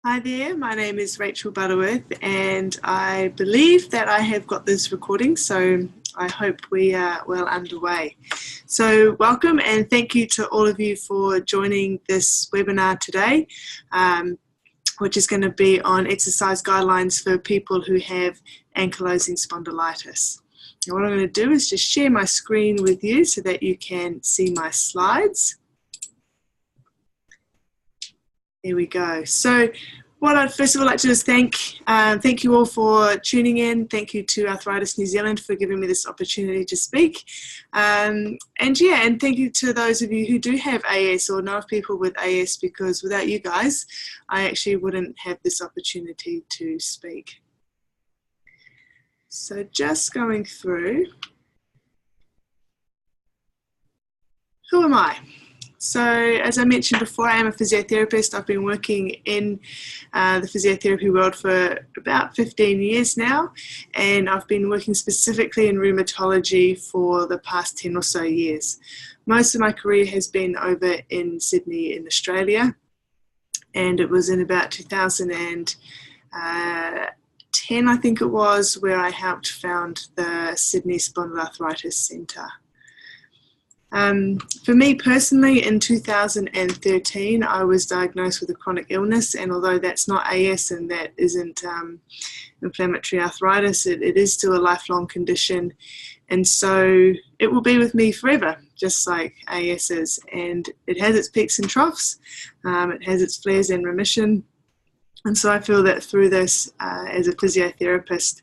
Hi there, my name is Rachael Butterworth, and I believe that I have got this recording, so I hope we are well underway. So welcome and thank you to all of you for joining this webinar today, which is going to be on exercise guidelines for people who have ankylosing spondylitis. Now what I'm going to do is just share my screen with you so that you can see my slides. There we go. So what I'd first of all like to do is thank you all for tuning in. Thank you to Arthritis New Zealand for giving me this opportunity to speak. And thank you to those of you who do have AS or know of people with AS, because without you guys, I actually wouldn't have this opportunity to speak. So just going through, who am I? So as I mentioned before, I am a physiotherapist. I've been working in the physiotherapy world for about 15 years now, and I've been working specifically in rheumatology for the past 10 or so years. Most of my career has been over in Sydney in Australia, and it was in about 2010, I think it was, where I helped found the Sydney Spondyloarthritis Centre. For me personally, in 2013, I was diagnosed with a chronic illness, and although that's not AS and that isn't inflammatory arthritis, it is still a lifelong condition, and so it will be with me forever, just like AS is, and it has its peaks and troughs, it has its flares and remission, and so I feel that through this, as a physiotherapist,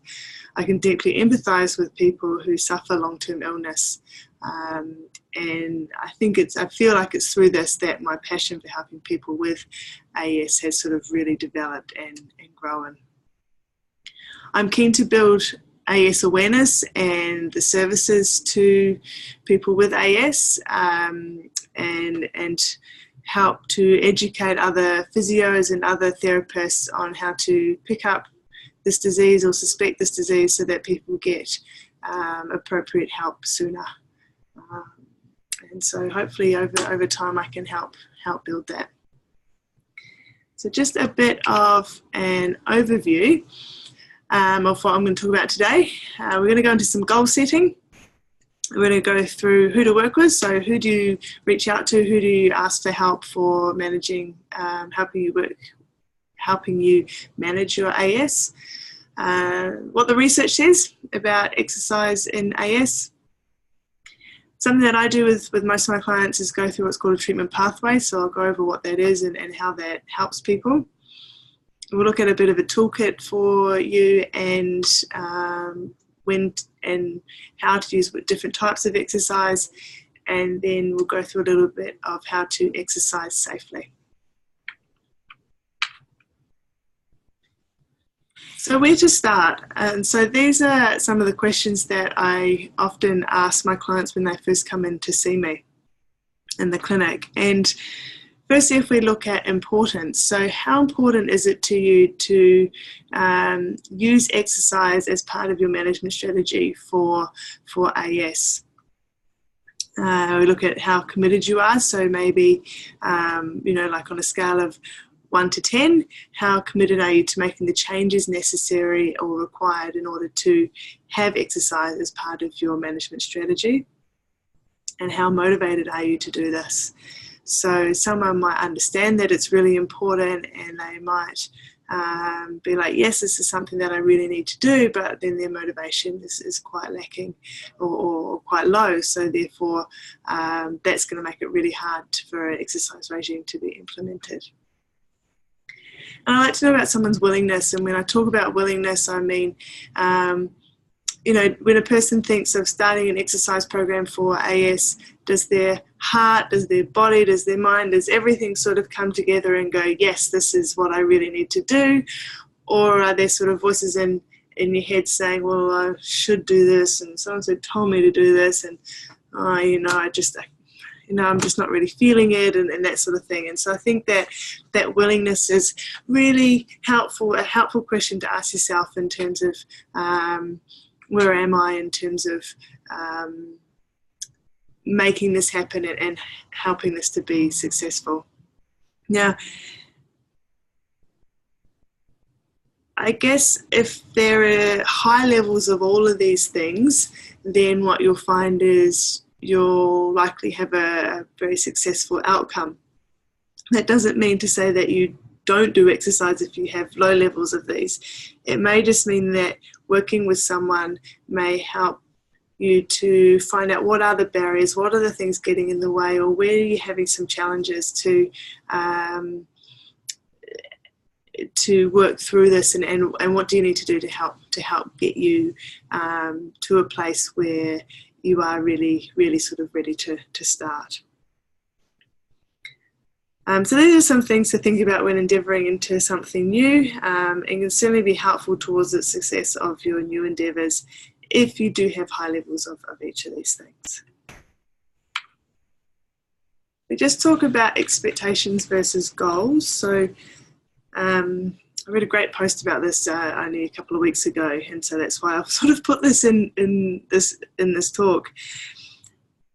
I can deeply empathise with people who suffer long-term illness. And I feel like it's through this that my passion for helping people with AS has sort of really developed and grown. I'm keen to build AS awareness and the services to people with AS, and help to educate other physios and other therapists on how to pick up this disease or suspect this disease so that people get appropriate help sooner. And so hopefully over time I can help build that. So just a bit of an overview of what I'm going to talk about today. We're going to go into some goal setting. We're going to go through who to work with. So who do you reach out to? Who do you ask for help for managing, helping you manage your AS? What the research says about exercise in AS. Something that I do with most of my clients is go through what's called a treatment pathway. So I'll go over what that is and how that helps people. We'll look at a bit of a toolkit for you and when and how to use different types of exercise. And then we'll go through a little bit of how to exercise safely. So where to start? And so these are some of the questions that I often ask my clients when they first come in to see me in the clinic. And firstly, if we look at importance, so how important is it to you to use exercise as part of your management strategy for AS? We look at how committed you are, so maybe, like on a scale of 1 to 10, how committed are you to making the changes necessary or required in order to have exercise as part of your management strategy? And how motivated are you to do this? So someone might understand that it's really important and they might be like, yes, this is something that I really need to do, but then their motivation is quite lacking or quite low. So therefore, that's going to make it really hard for an exercise regime to be implemented. And I like to know about someone's willingness, and when I talk about willingness, I mean, when a person thinks of starting an exercise program for AS, does their heart, does their body, does their mind, does everything sort of come together and go, yes, this is what I really need to do? Or are there sort of voices in your head saying, well, I should do this, and so-and-so told me to do this, and I'm just not really feeling it, and that sort of thing. And so I think that willingness is really helpful, a helpful question to ask yourself in terms of where am I in terms of making this happen and helping this to be successful. Now, I guess if there are high levels of all of these things, then what you'll find is you'll likely have a very successful outcome. That doesn't mean to say that you don't do exercise if you have low levels of these. It may just mean that working with someone may help you to find out what are the barriers, what are the things getting in the way, or where are you having some challenges to work through this, and what do you need to do to help get you to a place where you are really sort of ready to start. So these are some things to think about when endeavouring into something new, and can certainly be helpful towards the success of your new endeavours if you do have high levels of each of these things. We just talk about expectations versus goals. So I read a great post about this only a couple of weeks ago, and so that's why I've sort of put this in this talk.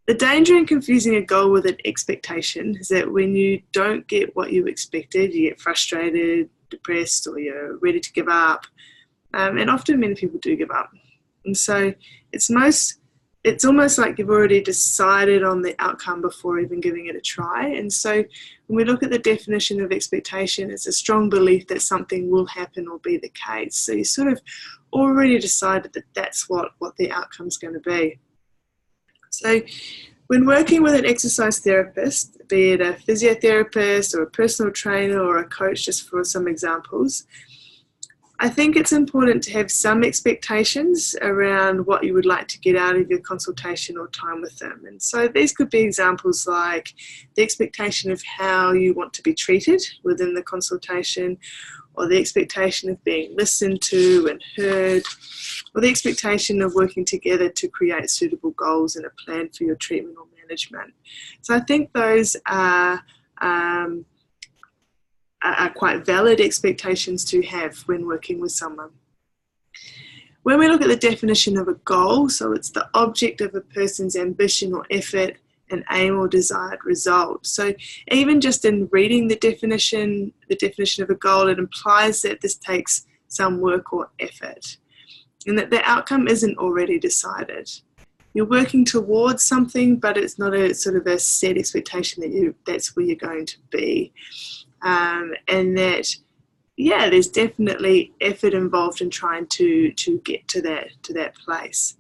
The danger in confusing a goal with an expectation is that when you don't get what you expected, you get frustrated, depressed, or you're ready to give up. And often many people do give up. And so it's almost like you've already decided on the outcome before even giving it a try. And so when we look at the definition of expectation, it's a strong belief that something will happen or be the case. So you sort of already decided that that's what the outcome's going to be. So when working with an exercise therapist, be it a physiotherapist or a personal trainer or a coach, just for some examples, I think it's important to have some expectations around what you would like to get out of your consultation or time with them. And so these could be examples like the expectation of how you want to be treated within the consultation, or the expectation of being listened to and heard, or the expectation of working together to create suitable goals and a plan for your treatment or management. So I think those are quite valid expectations to have when working with someone. When we look at the definition of a goal, so it's the object of a person's ambition or effort, an aim or desired result. So even just in reading the definition of a goal, it implies that this takes some work or effort, and that the outcome isn't already decided. You're working towards something, but it's not a sort of a set expectation that that's where you're going to be. And that, yeah, there's definitely effort involved in trying to get to that place.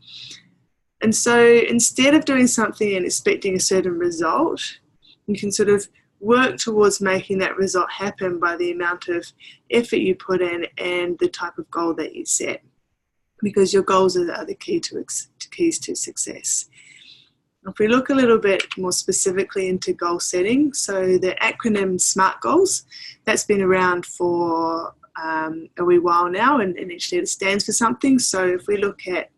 And so instead of doing something and expecting a certain result, you can sort of work towards making that result happen by the amount of effort you put in and the type of goal that you set, because your goals are the keys to success. If we look a little bit more specifically into goal setting, so the acronym SMART goals, that's been around for a wee while now, and each letter stands for something. So if we look at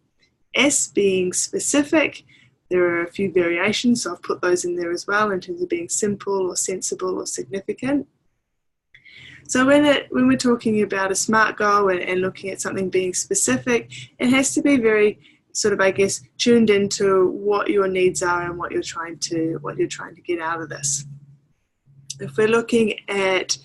S being specific, there are a few variations, so I've put those in there as well in terms of being simple or sensible or significant. So when we're talking about a SMART goal and looking at something being specific, it has to be very sort of, I guess, tuned into what your needs are and what you're trying to get out of this. If we're looking at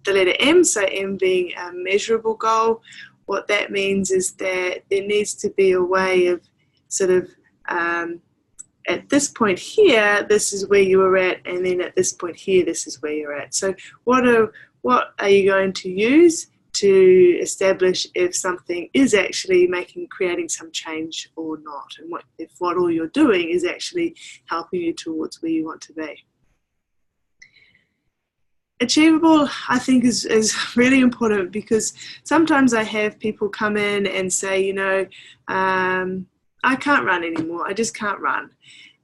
the letter M, so M being a measurable goal, what that means is that there needs to be a way of sort of, at this point here, this is where you were at, and then at this point here, this is where you're at. So what are you going to use to establish if something is actually creating some change or not, and if what all you're doing is actually helping you towards where you want to be. Achievable, I think, is really important, because sometimes I have people come in and say, I can't run anymore, I just can't run.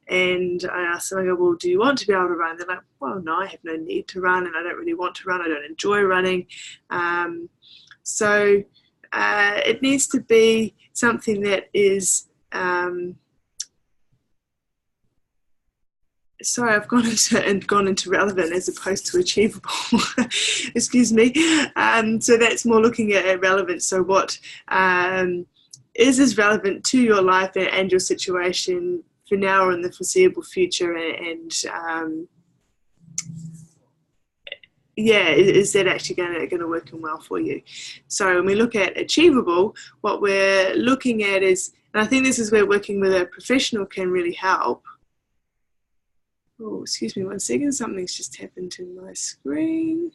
And I ask them, I go, well, do you want to be able to run? They're like, well, no, I have no need to run, and I don't really want to run, I don't enjoy running. So it needs to be something that is, sorry, I've gone into relevant as opposed to achievable. Excuse me. So that's more looking at relevance. So what is relevant to your life and your situation for now or in the foreseeable future, and yeah, is that actually going to work in well for you? So when we look at achievable, what we're looking at is, and I think this is where working with a professional can really help. Oh, excuse me 1 second, something's just happened to my screen.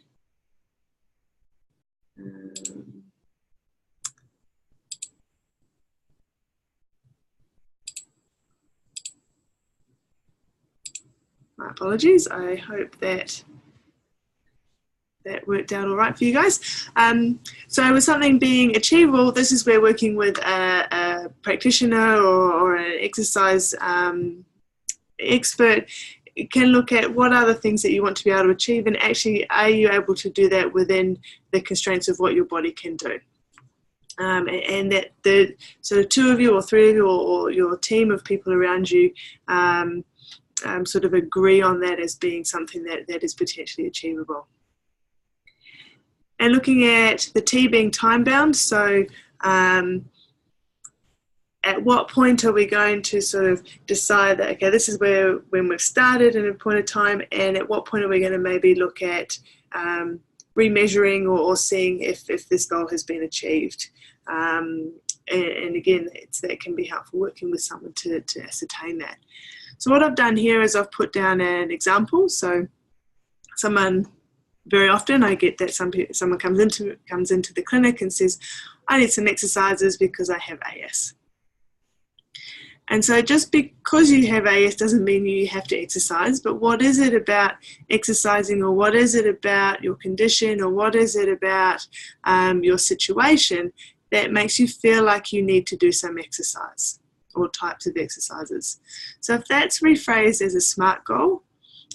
My apologies. I hope that worked out all right for you guys. So with something being achievable, this is where working with a practitioner or an exercise expert can look at what are the things that you want to be able to achieve, and actually are you able to do that within the constraints of what your body can do. And that the sort of 2 of you or 3 of you or your team of people around you sort of agree on that as being something that is potentially achievable. And looking at the T being time bound, so at what point are we going to sort of decide that, okay, this is when we've started at a point of time, and at what point are we going to maybe look at remeasuring or seeing if this goal has been achieved. And again, that can be helpful working with someone to ascertain that. So what I've done here is I've put down an example. So very often I get that someone comes into the clinic and says, I need some exercises because I have AS. And so just because you have AS doesn't mean you have to exercise, but what is it about exercising, or what is it about your condition, or what is it about your situation that makes you feel like you need to do some exercise or types of exercises? So if that's rephrased as a SMART goal,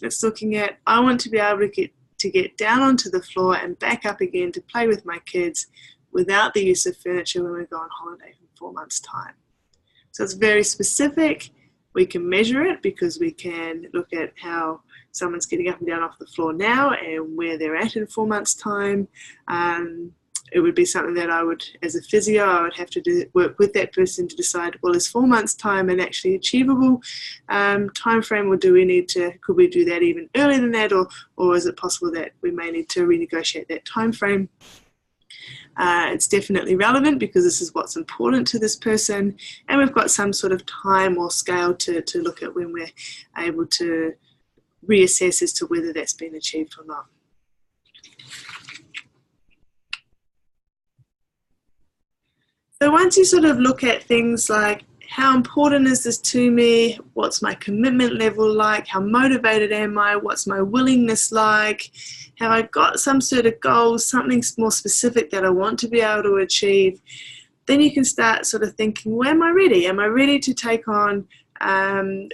it's looking at, I want to be able to get down onto the floor and back up again to play with my kids without the use of furniture when we go on holiday in 4 months' time. So it's very specific. We can measure it because we can look at how someone's getting up and down off the floor now and where they're at in 4 months' time. It would be something that I would, as a physio, I would have to work with that person to decide, well, is 4 months' time an actually achievable time frame, or could we do that even earlier than that, or is it possible that we may need to renegotiate that time frame? It's definitely relevant because this is what's important to this person, and we've got some sort of time or scale to look at when we're able to reassess as to whether that's been achieved or not. So once you sort of look at things like, how important is this to me? What's my commitment level like? How motivated am I? What's my willingness like? Have I got some sort of goals, something more specific that I want to be able to achieve? Then you can start sort of thinking, well, am I ready? Am I ready to take on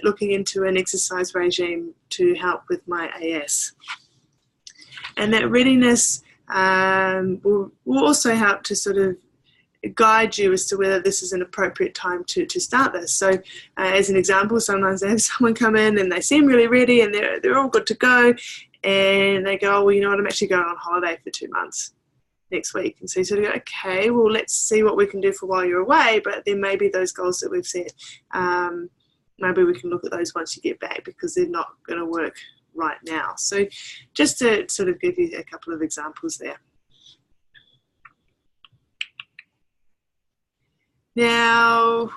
looking into an exercise regime to help with my AS? And that readiness will also help to sort of guide you as to whether this is an appropriate time to start this. So as an example, sometimes I have someone come in and they seem really ready and they're all good to go, and they go, oh, well, you know what, I'm actually going on holiday for 2 months next week. And so you sort of go, okay, well, let's see what we can do for while you're away, but then maybe those goals that we've set, maybe we can look at those once you get back, because they're not going to work right now. So just to sort of give you a couple of examples there. Now,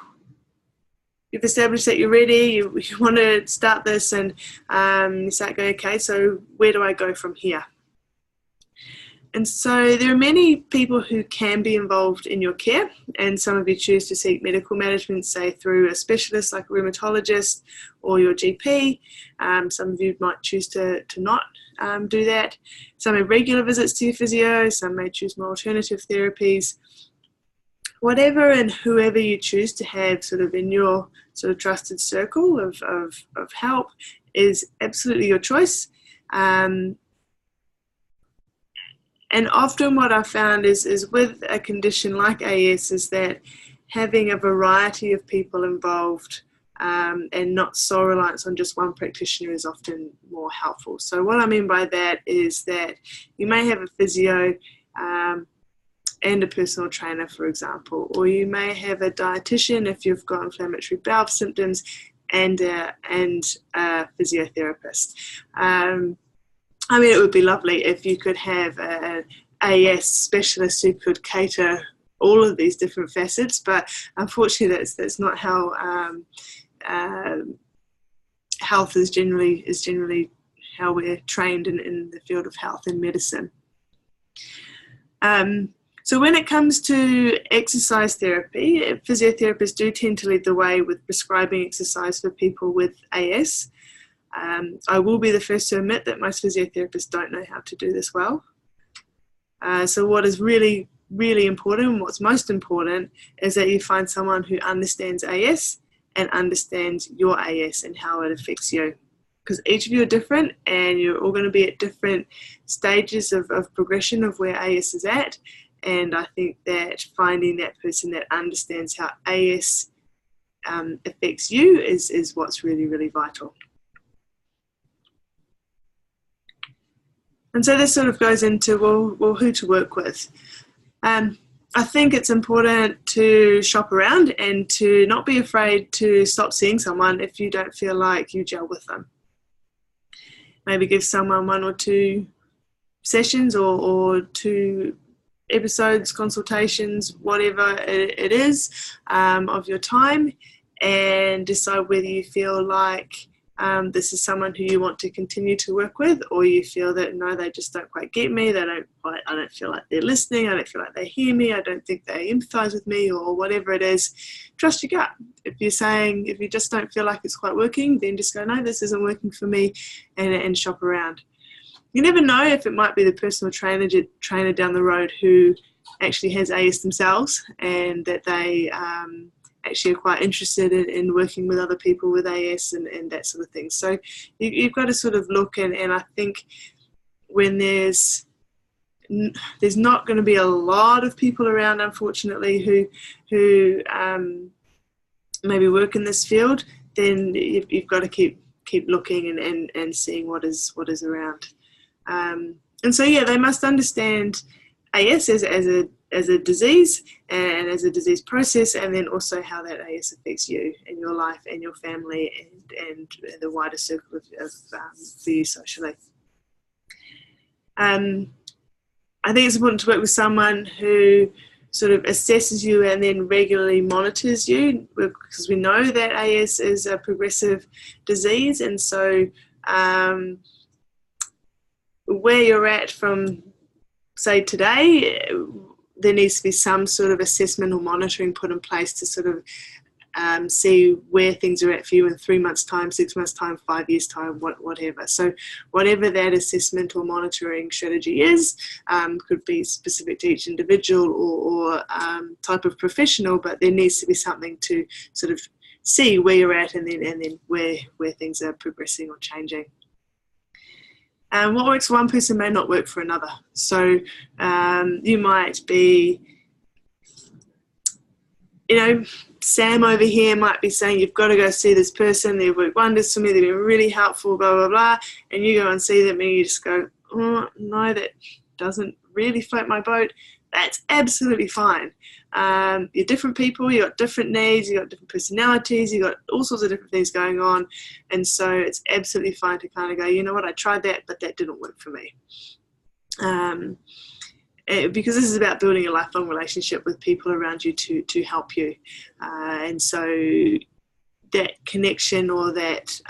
you've established that you're ready, you want to start this, and you start going, okay, so where do I go from here? And so there are many people who can be involved in your care, and some of you choose to seek medical management, say through a specialist like a rheumatologist or your GP. Some of you might choose to not do that. Some have regular visits to your physio, some may choose more alternative therapies. Whatever and whoever you choose to have sort of in your sort of trusted circle of help is absolutely your choice. And often what I've found is with a condition like AS is that having a variety of people involved and not so reliant on just one practitioner is often more helpful. So what I mean by that is that you may have a physio and a personal trainer, for example, or you may have a dietitian if you've got inflammatory bowel symptoms, and a physiotherapist. I mean, it would be lovely if you could have an AS specialist who could cater all of these different facets, but unfortunately that's not how health is generally how we're trained in the field of health and medicine. So when it comes to exercise therapy, physiotherapists do tend to lead the way with prescribing exercise for people with AS. I will be the first to admit that most physiotherapists don't know how to do this well. So what is really, really important, what's most important, is that you find someone who understands AS and understands your AS and how it affects you. Because each of you are different and you're all going to be at different stages of progression of where AS is at. And I think that finding that person that understands how AS affects you is what's really, really vital. And so this sort of goes into, well, who to work with. I think it's important to shop around and to not be afraid to stop seeing someone if you don't feel like you gel with them. Maybe give someone 1 or 2 sessions or 2 episodes, consultations, whatever it is, of your time, and decide whether you feel like this is someone who you want to continue to work with, or you feel that no, they just don't quite get me, I don't feel like they're listening, I don't feel like they hear me, I don't think they empathize with me, or whatever it is. Trust your gut. If you just don't feel like it's quite working, then just go, no, this isn't working for me, and shop around. You never know if it might be the personal trainer down the road who actually has AS themselves, and that they actually are quite interested in working with other people with AS and that sort of thing. So you've got to sort of look, and I think when there's not going to be a lot of people around, unfortunately, who maybe work in this field, then you've got to keep looking and seeing what is around. And so yeah, they must understand AS as a disease and as a disease process, and then also how that AS affects you and your life and your family and the wider circle of for you socially. I think it's important to work with someone who sort of assesses you and then regularly monitors you, because we know that AS is a progressive disease, and so where you're at from, say, today, there needs to be some sort of assessment or monitoring put in place to sort of see where things are at for you in 3 months' time, 6 months' time, 5 years' time, whatever. So whatever that assessment or monitoring strategy is, could be specific to each individual or type of professional, but there needs to be something to sort of see where you're at and then where things are progressing or changing. What works for one person may not work for another. So you might be, Sam over here might be saying, you've got to go see this person, they've worked wonders for me, they've been really helpful, blah, blah, blah. And you go and see them and you just go, oh, no, that doesn't really float my boat. That's absolutely fine. You're different people, you've got different needs, you've got different personalities, you've got all sorts of different things going on. And so it's absolutely fine to kind of go, you know what, I tried that, but that didn't work for me. Because this is about building a lifelong relationship with people around you to help you. And so that connection or that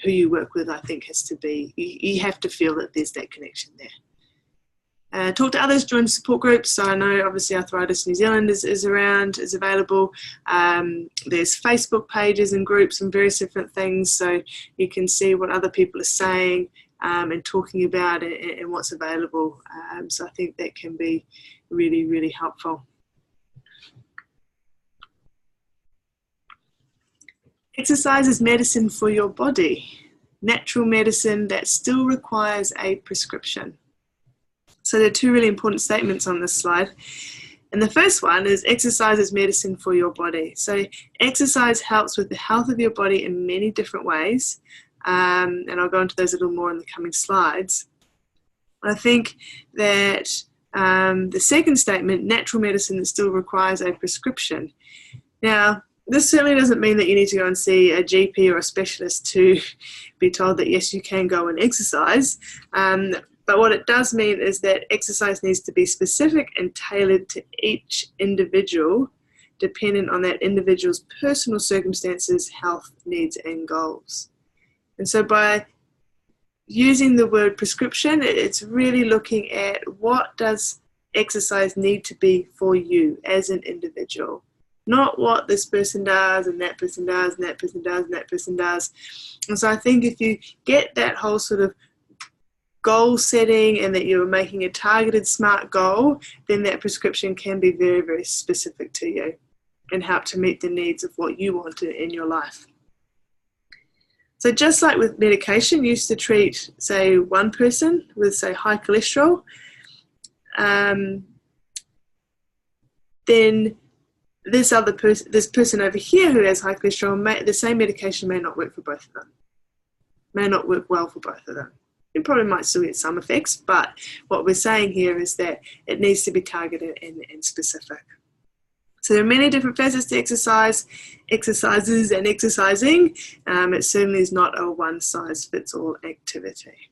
who you work with, I think, has to be, you have to feel that there's that connection there. Talk to others, join support groups. So I know obviously Arthritis New Zealand is around, is available. There's Facebook pages and groups and various different things, so you can see what other people are saying and talking about it and what's available. So I think that can be really, really helpful. Exercise is medicine for your body. Natural medicine that still requires a prescription. So there are 2 really important statements on this slide. And the first one is exercise is medicine for your body. So exercise helps with the health of your body in many different ways. And I'll go into those a little more in the coming slides. I think that the second statement, natural medicine that still requires a prescription. Now, this certainly doesn't mean that you need to go and see a GP or a specialist to be told that yes, you can go and exercise. But what it does mean is that exercise needs to be specific and tailored to each individual, dependent on that individual's personal circumstances, health needs, and goals. And so by using the word prescription, it's really looking at what does exercise need to be for you as an individual. Not what this person does and that person does and that person does and that person does. And so I think if you get that whole sort of goal setting and that you're making a targeted SMART goal, then that prescription can be very, very specific to you and help to meet the needs of what you want in your life. So just like with medication, used to treat, say, one person with, say, high cholesterol, then this person over here who has high cholesterol, the same medication may not work for both of them, may not work well for both of them. It probably might still get some effects, but what we're saying here is that it needs to be targeted and specific. So there are many different facets to exercises and exercising. It certainly is not a one-size-fits-all activity.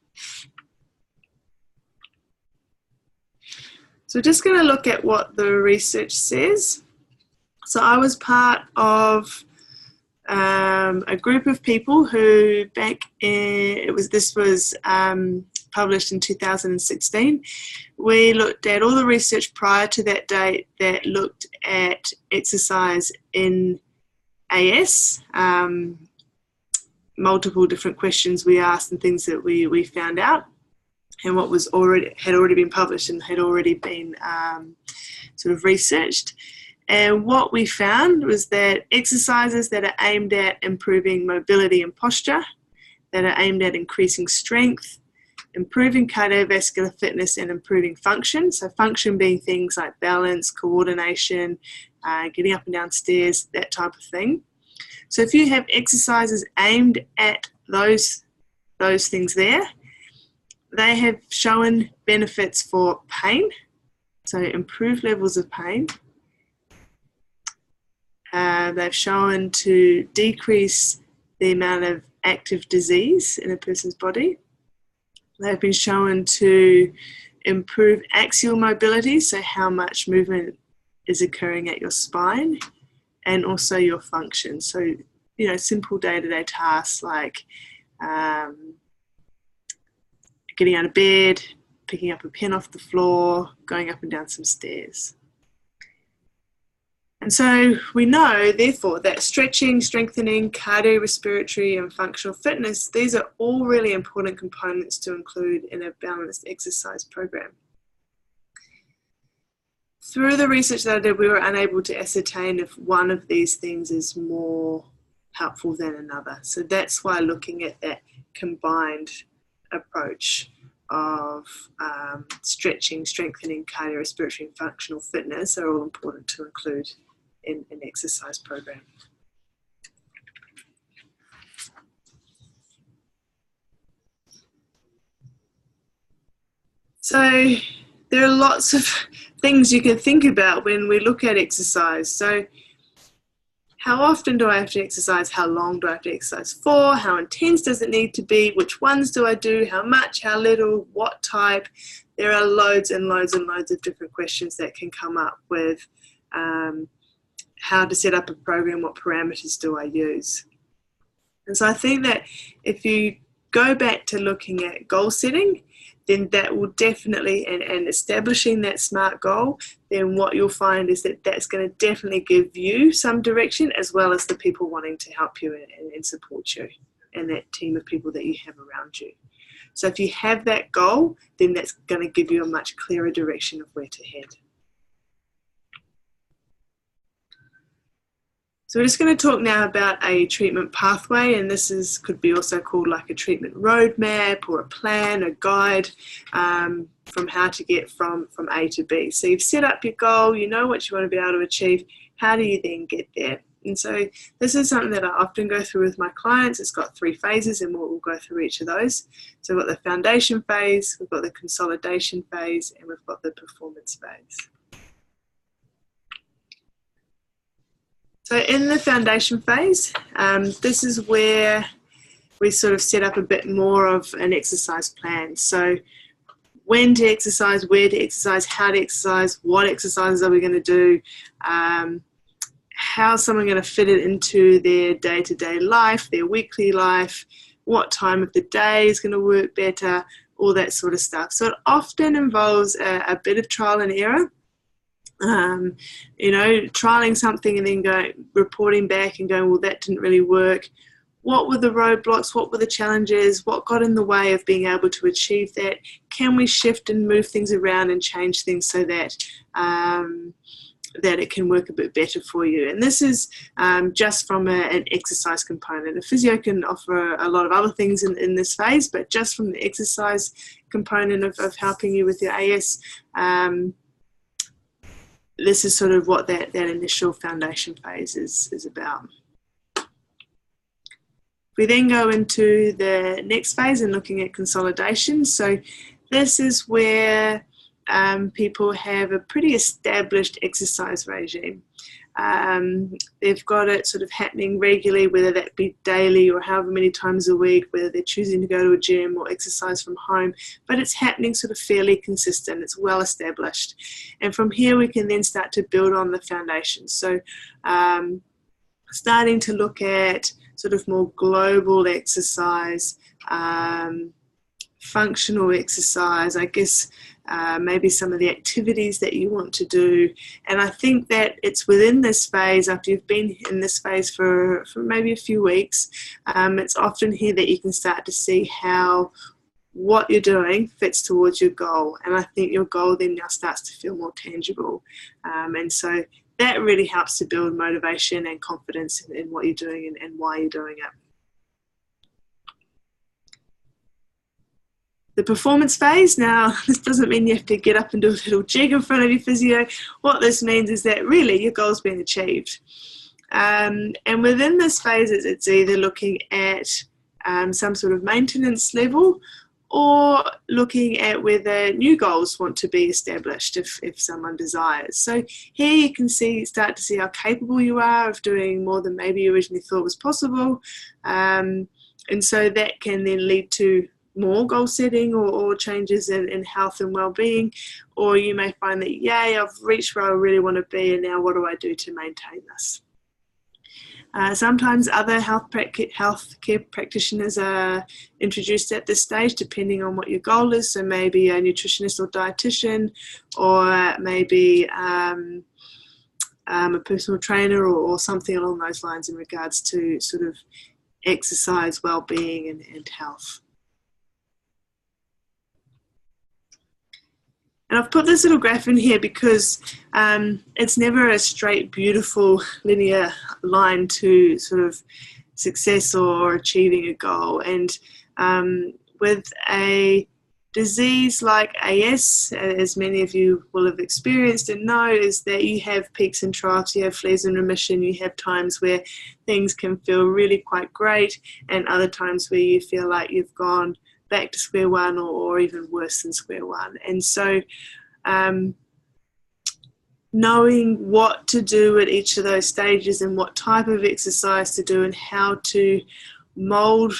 So we're just going to look at what the research says. So I was part of a group of people who this was published in 2016. We looked at all the research prior to that date that looked at exercise in AS, multiple different questions we asked and things that we found out, and what had already been published and had already been sort of researched. And what we found was that exercises that are aimed at improving mobility and posture, that are aimed at increasing strength, improving cardiovascular fitness, and improving function. So function being things like balance, coordination, getting up and down stairs, that type of thing. So if you have exercises aimed at those things there, they have shown benefits for pain, so improved levels of pain. They've shown to decrease the amount of active disease in a person's body. They've been shown to improve axial mobility, so how much movement is occurring at your spine, and also your function. So, simple day-to-day tasks like getting out of bed, picking up a pen off the floor, going up and down some stairs. And so we know, therefore, that stretching, strengthening, cardiorespiratory and functional fitness, these are all really important components to include in a balanced exercise program. Through the research that I did, we were unable to ascertain if one of these things is more helpful than another. So that's why looking at that combined approach of stretching, strengthening, cardiorespiratory and functional fitness are all important to include in an exercise program. So there are lots of things you can think about when we look at exercise. So how often do I have to exercise? How long do I have to exercise for? How intense does it need to be? Which ones do I do? How much? How little? What type? There are loads and loads and loads of different questions that can come up with how to set up a program, what parameters do I use? And so I think that if you go back to looking at goal setting, then that will definitely, and establishing that SMART goal, then what you'll find is that that's going to definitely give you some direction, as well as the people wanting to help you and support you, and that team of people that you have around you. So if you have that goal, then that's going to give you a much clearer direction of where to head. So we're just going to talk now about a treatment pathway, and this could be also called like a treatment roadmap or a plan, a guide from how to get from A to B. So you've set up your goal, you know what you want to be able to achieve. How do you then get there? And so this is something that I often go through with my clients. It's got 3 phases, and we'll go through each of those. So we've got the foundation phase, we've got the consolidation phase, and we've got the performance phase. So in the foundation phase, this is where we sort of set up a bit more of an exercise plan. So when to exercise, where to exercise, how to exercise, what exercises are we going to do, how's someone going to fit it into their day-to-day life, their weekly life, what time of the day is going to work better, all that sort of stuff. So it often involves a bit of trial and error. Trialing something and then reporting back and going, well, that didn't really work. What were the roadblocks? What were the challenges? What got in the way of being able to achieve that? Can we shift and move things around and change things so that that it can work a bit better for you? And this is just from an exercise component. A physio can offer a lot of other things in this phase, but just from the exercise component of helping you with your AS, this is sort of what that initial foundation phase is about. We then go into the next phase and looking at consolidation. So this is where people have a pretty established exercise regime. They've got it sort of happening regularly, whether that be daily or however many times a week, whether they're choosing to go to a gym or exercise from home, but it's happening sort of fairly consistent, it's well established. And from here we can then start to build on the foundation. So starting to look at sort of more global exercise, functional exercise, I guess maybe some of the activities that you want to do. And I think that it's within this phase, after you've been in this phase for maybe a few weeks, it's often here that you can start to see how what you're doing fits towards your goal. And I think your goal then now starts to feel more tangible. And so that really helps to build motivation and confidence in what you're doing and why you're doing it. The performance phase, now this doesn't mean you have to get up and do a little jig in front of your physio. What this means is that really your goal's been achieved. And within this phase, it's either looking at some sort of maintenance level or looking at whether new goals want to be established if someone desires. So here you can start to see how capable you are of doing more than maybe you originally thought was possible. And so that can then lead to more goal setting or changes in health and well-being, or you may find that, yay, I've reached where I really want to be, and now what do I do to maintain this? Sometimes other healthcare practitioners are introduced at this stage depending on what your goal is, so maybe a nutritionist or dietitian, or maybe a personal trainer or something along those lines in regards to sort of exercise, well-being and health. And I've put this little graph in here because it's never a straight, beautiful, linear line to sort of success or achieving a goal. And with a disease like AS, as many of you will have experienced and know, is that you have peaks and troughs, you have flares in remission, you have times where things can feel really quite great, and other times where you feel like you've gone back to square one or even worse than square one. And so knowing what to do at each of those stages and what type of exercise to do and how to mold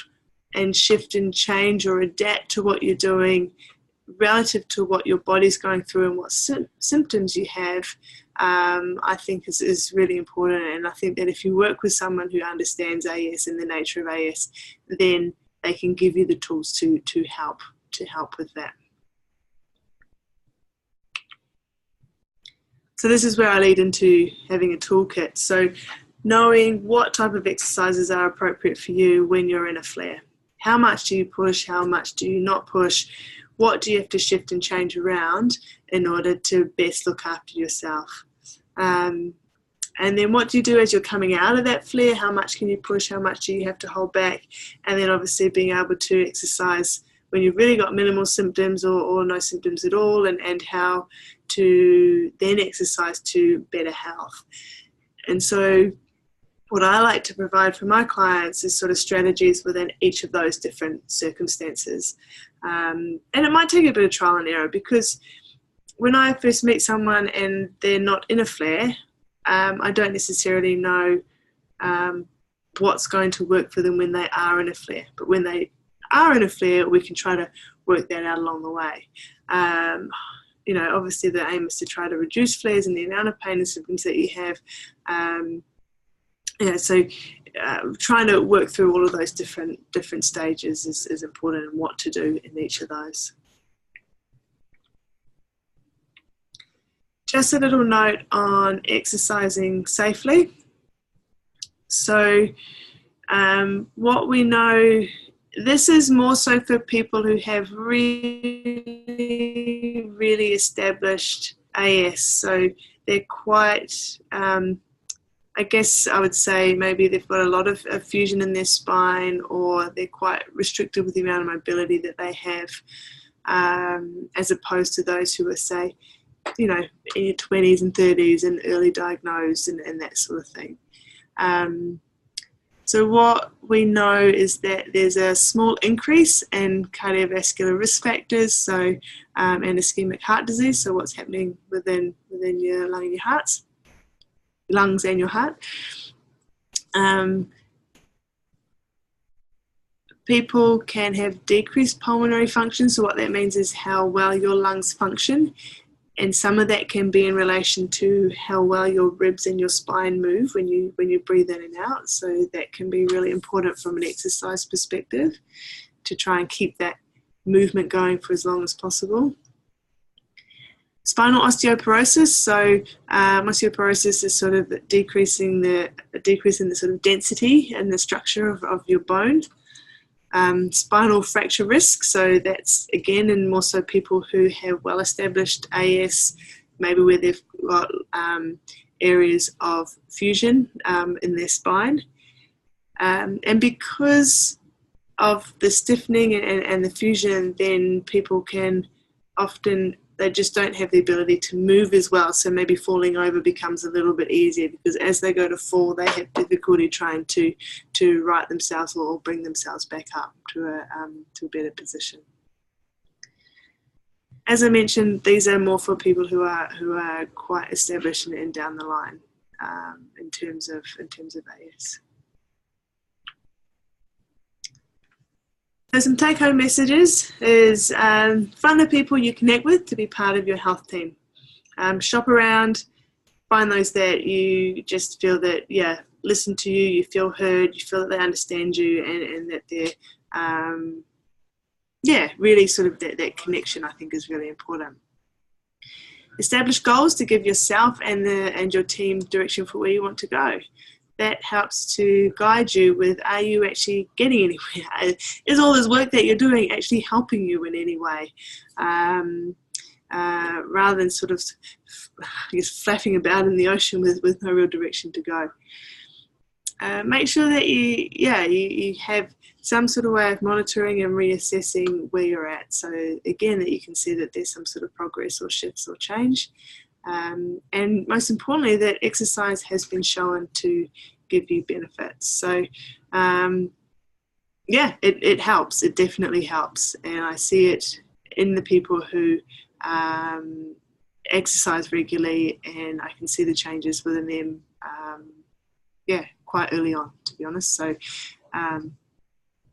and shift and change or adapt to what you're doing relative to what your body's going through and what symptoms you have, I think is really important. And I think that if you work with someone who understands AS and the nature of AS, then they can give you the tools to help with that. So this is where I lead into having a toolkit. So knowing what type of exercises are appropriate for you when you're in a flare. How much do you push? How much do you not push? What do you have to shift and change around in order to best look after yourself? And then what do you do as you're coming out of that flare? How much can you push? How much do you have to hold back? And then obviously being able to exercise when you've really got minimal symptoms or no symptoms at all, and how to then exercise to better health. And so what I like to provide for my clients is sort of strategies within each of those different circumstances. And it might take a bit of trial and error, because when I first meet someone and they're not in a flare, I don't necessarily know what's going to work for them when they are in a flare. But when they are in a flare, we can try to work that out along the way. Obviously the aim is to try to reduce flares and the amount of pain and symptoms that you have. So trying to work through all of those different stages is important, and what to do in each of those. Just a little note on exercising safely. So what we know, this is more so for people who have really, really established AS. So they're quite, I guess I would say maybe they've got a lot of fusion in their spine, or they're quite restricted with the amount of mobility that they have, as opposed to those who are, say, in your 20s and 30s and early diagnosed and that sort of thing. So what we know is that there's a small increase in cardiovascular risk factors, so and ischemic heart disease, so what's happening within your lung and your hearts, lungs and your heart. People can have decreased pulmonary function, so what that means is how well your lungs function. And some of that can be in relation to how well your ribs and your spine move when you breathe in and out. So that can be really important from an exercise perspective, to try and keep that movement going for as long as possible. Spinal osteoporosis. So osteoporosis is sort of decreasing the sort of density and the structure of your bone. Spinal fracture risk, so that's again in more so people who have well-established AS, maybe where they've got areas of fusion in their spine. And because of the stiffening and the fusion, then people can often, they just don't have the ability to move as well, so maybe falling over becomes a little bit easier, because as they go to fall, they have difficulty trying to right themselves or bring themselves back up to a better position. As I mentioned, these are more for people who are quite established and down the line in terms of AS. So some take-home messages is find the people you connect with to be part of your health team. Shop around, find those that you just feel that, listen to you, you feel heard, you feel that they understand you, and that they're, really sort of that connection, I think, is really important. Establish goals to give yourself and your team direction for where you want to go. That helps to guide you with, are you actually getting anywhere? Is all this work that you're doing actually helping you in any way? Rather than sort of, I guess, flapping about in the ocean with no real direction to go. Make sure that you have some sort of way of monitoring and reassessing where you're at. So again, that you can see that there's some sort of progress or shifts or change. And most importantly, that exercise has been shown to give you benefits. So it helps. It definitely helps. And I see it in the people who exercise regularly, and I can see the changes within them quite early on, to be honest. So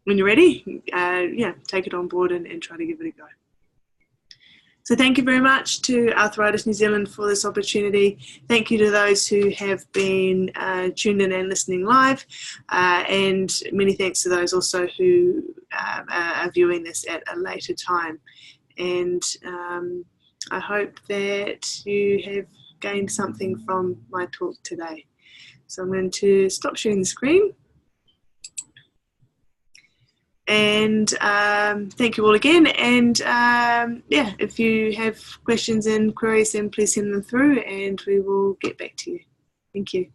when you're ready, take it on board and try to give it a go. So thank you very much to Arthritis New Zealand for this opportunity. Thank you to those who have been tuned in and listening live, and many thanks to those also who are viewing this at a later time. And I hope that you have gained something from my talk today. So I'm going to stop sharing the screen. And thank you all again, and if you have questions and queries, then please send them through and we will get back to you. Thank you.